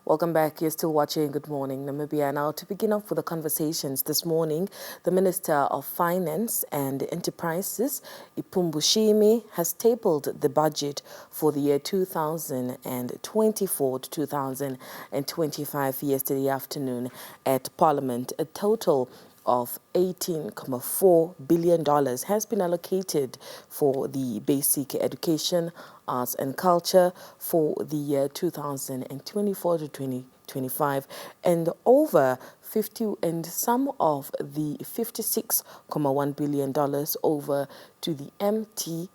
Welcome back. You're still watching Good Morning Namibia. Now, to begin off with the conversations this morning, the Minister of Finance and Enterprises, Ipumbu Shiimi, has tabled the budget for the year 2024 to 2025 yesterday afternoon at Parliament. A total of $18.4 billion has been allocated for the basic education, arts and culture for the year 2024 to 2025, and over 50 and some of the $56.1 billion over to the MTEF.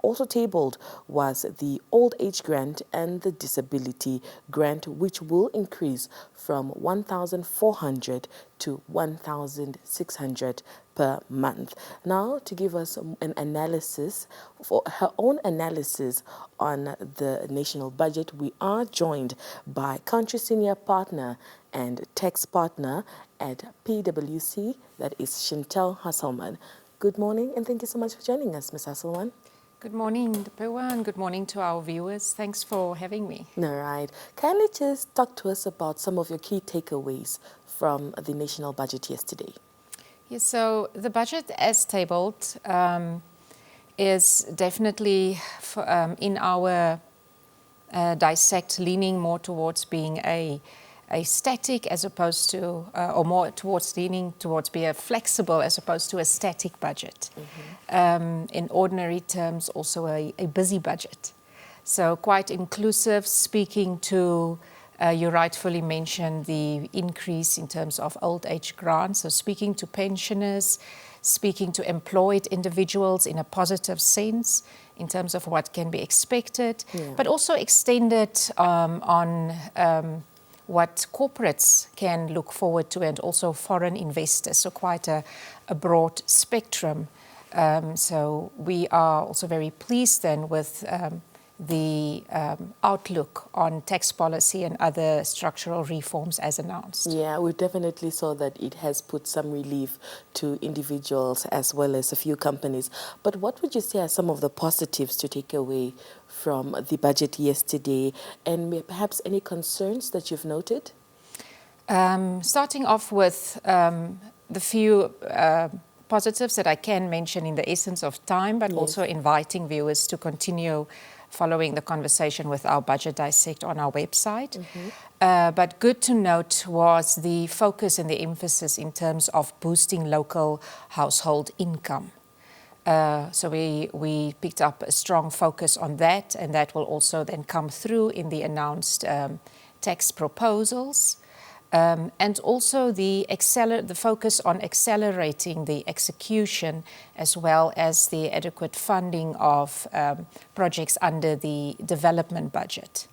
Also tabled was the old age grant and the disability grant, which will increase from 1,400 to 1,600 per month. Now, to give us an analysis, for her own analysis on the national budget, we are joined by country senior partner and tax partner at PwC, that is Chantell Husselmann. Good morning, and thank you so much for joining us, Ms. Husselmann. Good morning, Depewa, and good morning to our viewers. Thanks for having me. All right. Kindly just talk to us about some of your key takeaways from the national budget yesterday. Yes, so the budget as tabled is definitely, in our dissect, leaning more towards being a static as opposed to, or more towards leaning towards being a flexible as opposed to a static budget. In ordinary terms, also a busy budget. So quite inclusive, speaking to, you rightfully mentioned the increase in terms of old age grants, so speaking to pensioners, speaking to employed individuals in a positive sense in terms of what can be expected, but also extended on what corporates can look forward to, and also foreign investors, so quite a broad spectrum. So we are also very pleased then with the outlook on tax policy and other structural reforms as announced. Yeah, we definitely saw that it has put some relief to individuals as well as a few companies. But what would you say are some of the positives to take away from the budget yesterday, and perhaps any concerns that you've noted? Starting off with the few positives that I can mention in the essence of time, but also inviting viewers to continue following the conversation with our budget dissect on our website. But good to note was the focus and the emphasis in terms of boosting local household income. So we picked up a strong focus on that, and that will also then come through in the announced tax proposals. And also the focus on accelerating the execution as well as the adequate funding of projects under the development budget.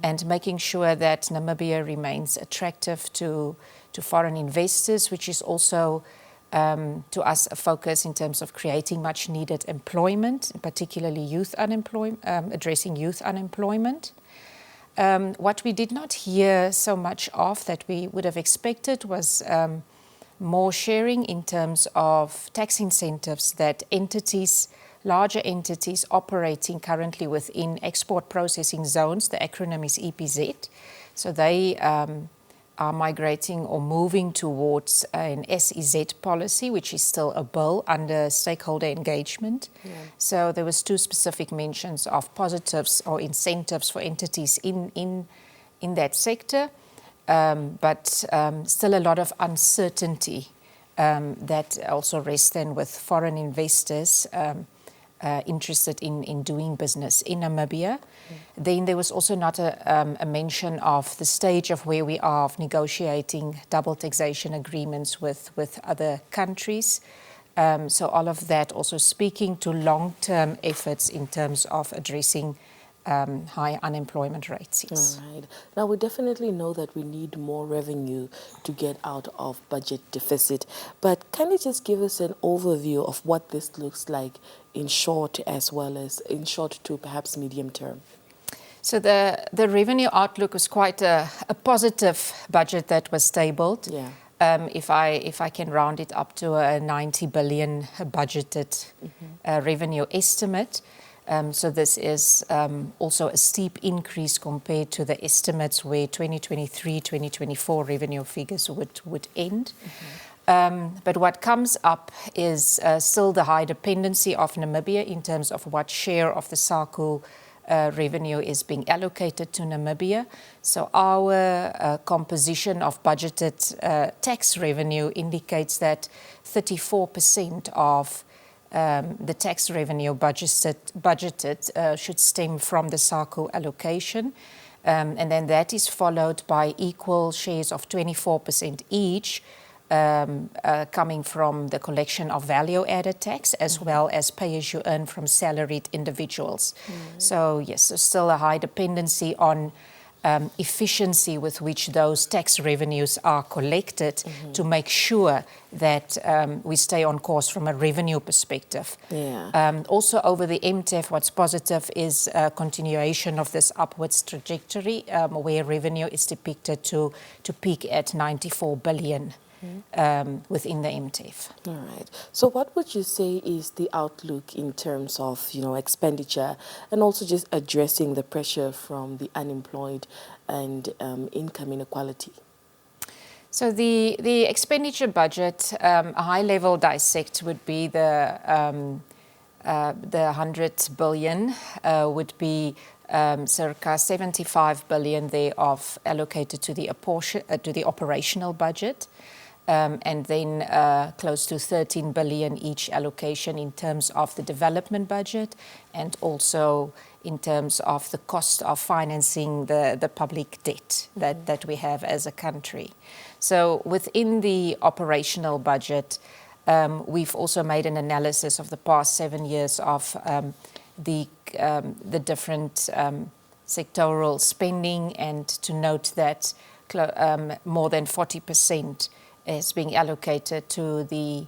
And making sure that Namibia remains attractive to foreign investors, which is also to us a focus in terms of creating much needed employment, particularly youth unemployment, addressing youth unemployment. What we did not hear so much of that we would have expected was more sharing in terms of tax incentives that larger entities operating currently within export processing zones, the acronym is EPZ. So they are migrating or moving towards an SEZ policy, which is still a bill under stakeholder engagement. So there was two specific mentions of positives or incentives for entities in that sector, but still a lot of uncertainty that also rests then with foreign investors interested in doing business in Namibia. Then there was also not a mention of the stage of where we are of negotiating double taxation agreements with other countries. So all of that also speaking to long-term efforts in terms of addressing high unemployment rates. Yes. All right. Now, we definitely know that we need more revenue to get out of budget deficit. But can you just give us an overview of what this looks like in short as well as in short to perhaps medium term? So the revenue outlook was quite a positive budget that was tabled. If I can round it up to a 90 billion budgeted revenue estimate. So this is also a steep increase compared to the estimates where 2023-2024 revenue figures would end. But what comes up is still the high dependency of Namibia in terms of what share of the SACU revenue is being allocated to Namibia. So our composition of budgeted tax revenue indicates that 34% of the tax revenue budgeted should stem from the SACU allocation. And then that is followed by equal shares of 24% each coming from the collection of value-added tax as well as pay-as-you-earn from salaried individuals. So yes, so still a high dependency on efficiency with which those tax revenues are collected to make sure that we stay on course from a revenue perspective. Also over the MTEF, what's positive is a continuation of this upwards trajectory where revenue is depicted to peak at 94 billion. Within the MTEF. All right. So what would you say is the outlook in terms of, expenditure and also just addressing the pressure from the unemployed and income inequality? So the expenditure budget, a high-level dissect would be the 100 billion would be circa 75 billion thereof allocated to the operational budget. And then close to 13 billion each allocation in terms of the development budget and also in terms of the cost of financing the public debt that we have as a country. So within the operational budget, we've also made an analysis of the past 7 years of the different sectoral spending, and to note that more than 40% is being allocated to the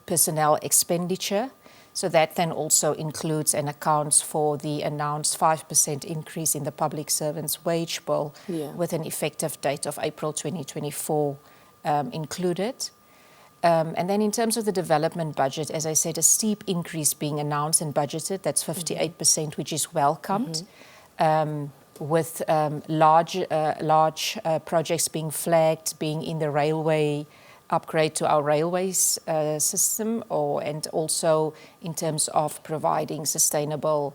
personnel expenditure. So that then also includes and accounts for the announced 5% increase in the public servants' wage bill with an effective date of April 2024 included. And then in terms of the development budget, as I said, a steep increase being announced and budgeted, that's 58%, which is welcomed. With large projects being flagged, being in the railway upgrade to our railways system, and also in terms of providing sustainable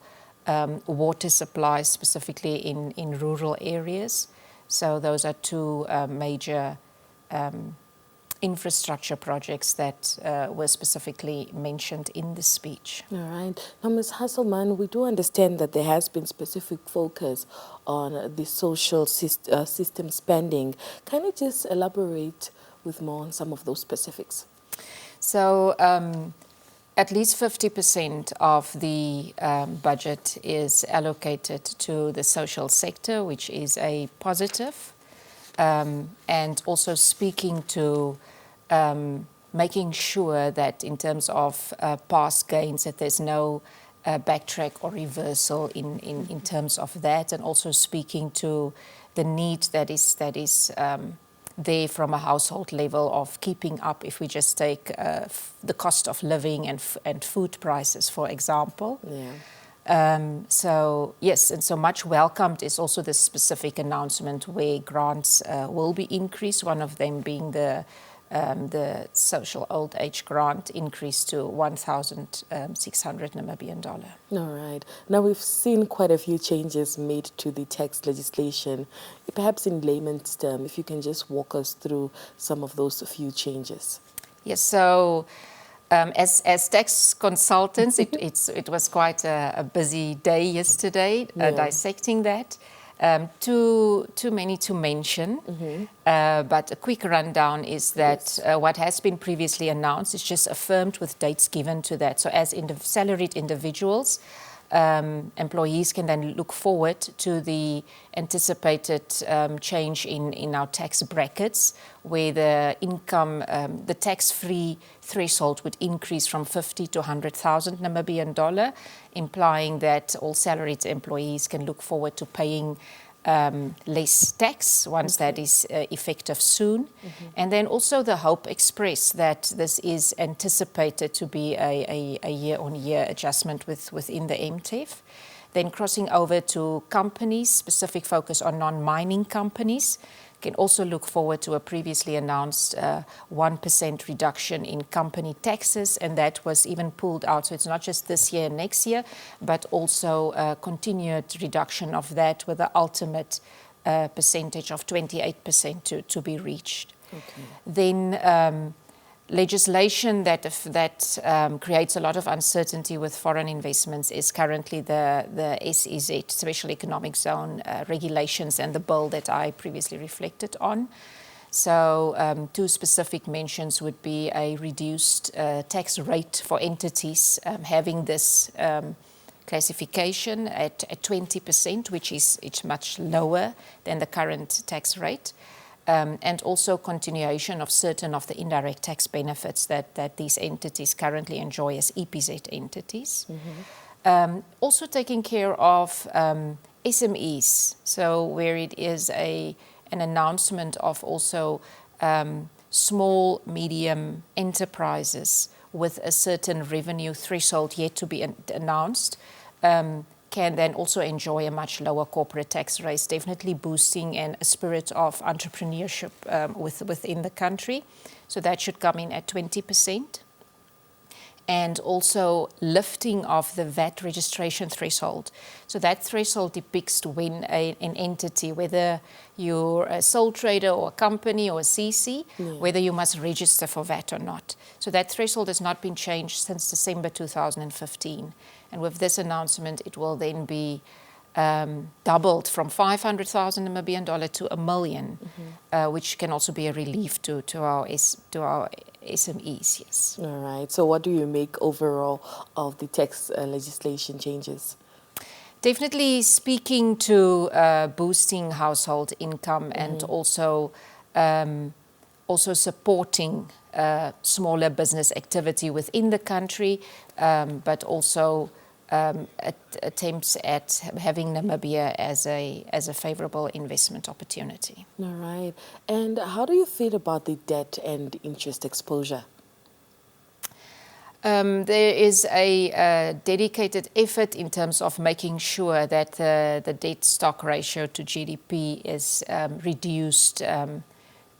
water supplies, specifically in rural areas. So those are two major infrastructure projects that were specifically mentioned in the speech. All right. Now, Ms. Husselmann, we do understand that there has been specific focus on the social system spending. Can you just elaborate with more on some of those specifics? So at least 50% of the budget is allocated to the social sector, which is a positive. And also speaking to making sure that in terms of past gains, that there's no backtrack or reversal in terms of that, and also speaking to the need that is there from a household level of keeping up, if we just take the cost of living and food prices, for example. So yes, and so much welcomed is also the specific announcement where grants will be increased, one of them being the social old age grant increased to 1,600 Namibian dollar. All right. Now we've seen quite a few changes made to the tax legislation. Perhaps in layman's terms, if you can just walk us through some of those few changes. Yes. So as tax consultants, it was quite a busy day yesterday dissecting that. Too many to mention, but a quick rundown is that what has been previously announced is just affirmed with dates given to that. So as salaried individuals, employees can then look forward to the anticipated change in our tax brackets, where the income, the tax-free threshold would increase from 50 to 100,000 Namibian dollar, implying that all salaried employees can look forward to paying less tax once that is effective soon. And then also the hope expressed that this is anticipated to be a year-on-year adjustment within the MTEF. Then crossing over to companies, specific focus on non-mining companies. Can also look forward to a previously announced 1% reduction in company taxes, and that was even pulled out. So it's not just this year and next year, but also a continued reduction of that with the ultimate percentage of 28% to be reached. Okay. Then legislation that creates a lot of uncertainty with foreign investments is currently the SEZ, Special Economic Zone regulations, and the bill that I previously reflected on. So two specific mentions would be a reduced tax rate for entities having this classification at 20%, which is much lower than the current tax rate. And also continuation of certain of the indirect tax benefits that these entities currently enjoy as EPZ entities. Also taking care of SMEs, so where it is an announcement of also small, medium enterprises with a certain revenue threshold yet to be announced, can then also enjoy a much lower corporate tax rate, definitely boosting a spirit of entrepreneurship within the country. So that should come in at 20%. And also lifting of the VAT registration threshold. So that threshold depicts when an entity, whether you're a sole trader or a company or a CC, whether you must register for VAT or not. So that threshold has not been changed since December 2015. And with this announcement, it will then be doubled from 500,000 Namibian dollar to $1 million, which can also be a relief to our SMEs, yes. All right. So what do you make overall of the tax legislation changes? Definitely speaking to boosting household income and also supporting smaller business activity within the country, but also attempts at having Namibia as a favorable investment opportunity. All right. And how do you feel about the debt and interest exposure? There is a dedicated effort in terms of making sure that the debt stock ratio to GDP is reduced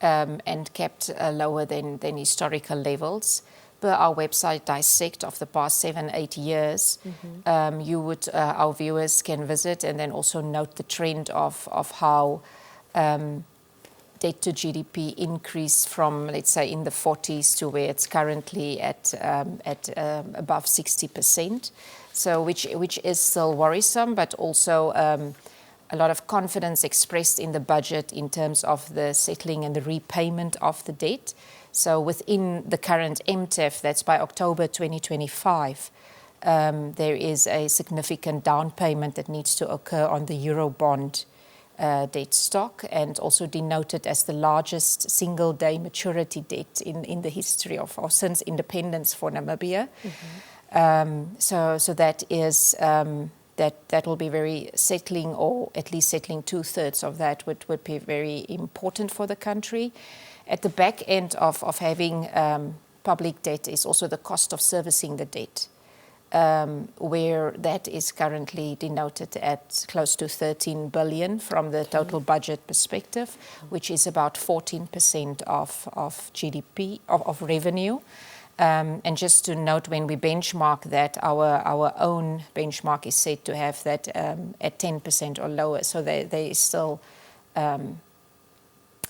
and kept lower than historical levels. Per our website dissect of the past 7-8 years, our viewers can visit and then also note the trend of how debt to GDP increased from, let's say, in the 40s to where it's currently at above 60%. So which is still worrisome, but also a lot of confidence expressed in the budget in terms of the settling and the repayment of the debt. So within the current MTEF, that's by October 2025, there is a significant down payment that needs to occur on the Eurobond debt stock, and also denoted as the largest single-day maturity debt in the history of since independence for Namibia. So that is that will be very settling, or at least settling 2/3 of that would be very important for the country. At the back end of having public debt is also the cost of servicing the debt, where that is currently denoted at close to 13 billion from the total budget perspective, which is about 14% of GDP, of revenue. And just to note, when we benchmark that, our own benchmark is said to have that at 10% or lower. So there is still...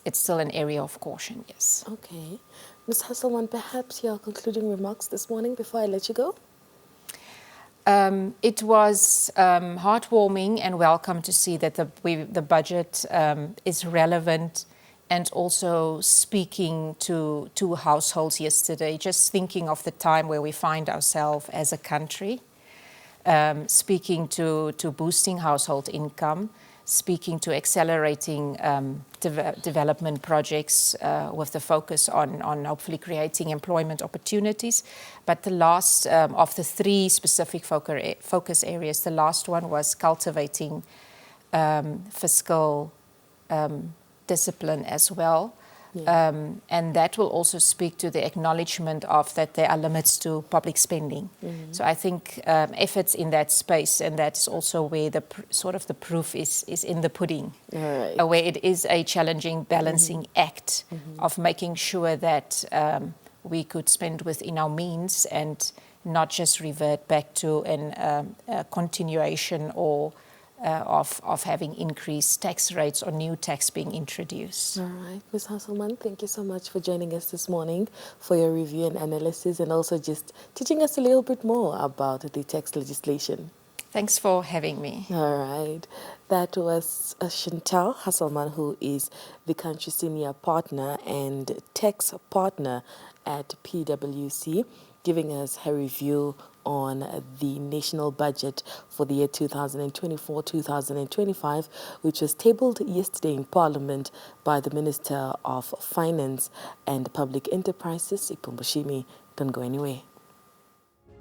it's still an area of caution, yes. Okay. Ms. Husselmann, perhaps your concluding remarks this morning before I let you go? It was heartwarming and welcome to see that the budget is relevant and also speaking to households yesterday, just thinking of the time where we find ourselves as a country, speaking to boosting household income, speaking to accelerating development projects with the focus on hopefully creating employment opportunities. But the last of the three specific focus areas, the last one was cultivating fiscal discipline as well. Yeah. And that will also speak to the acknowledgement of that there are limits to public spending. So I think efforts in that space, and that's also where the sort of the proof is in the pudding, All right. where it is a challenging balancing act of making sure that we could spend within our means and not just revert back to a continuation or of having increased tax rates or new tax being introduced. All right, Ms. Husselmann, thank you so much for joining us this morning for your review and analysis, and also just teaching us a little bit more about the tax legislation. Thanks for having me. All right. That was Chantell Husselmann, who is the country senior partner and tax partner at PwC, giving us her review on the national budget for the year 2024-2025, which was tabled yesterday in Parliament by the Minister of Finance and Public Enterprises, Ipumbu Shiimi. Don't go anywhere.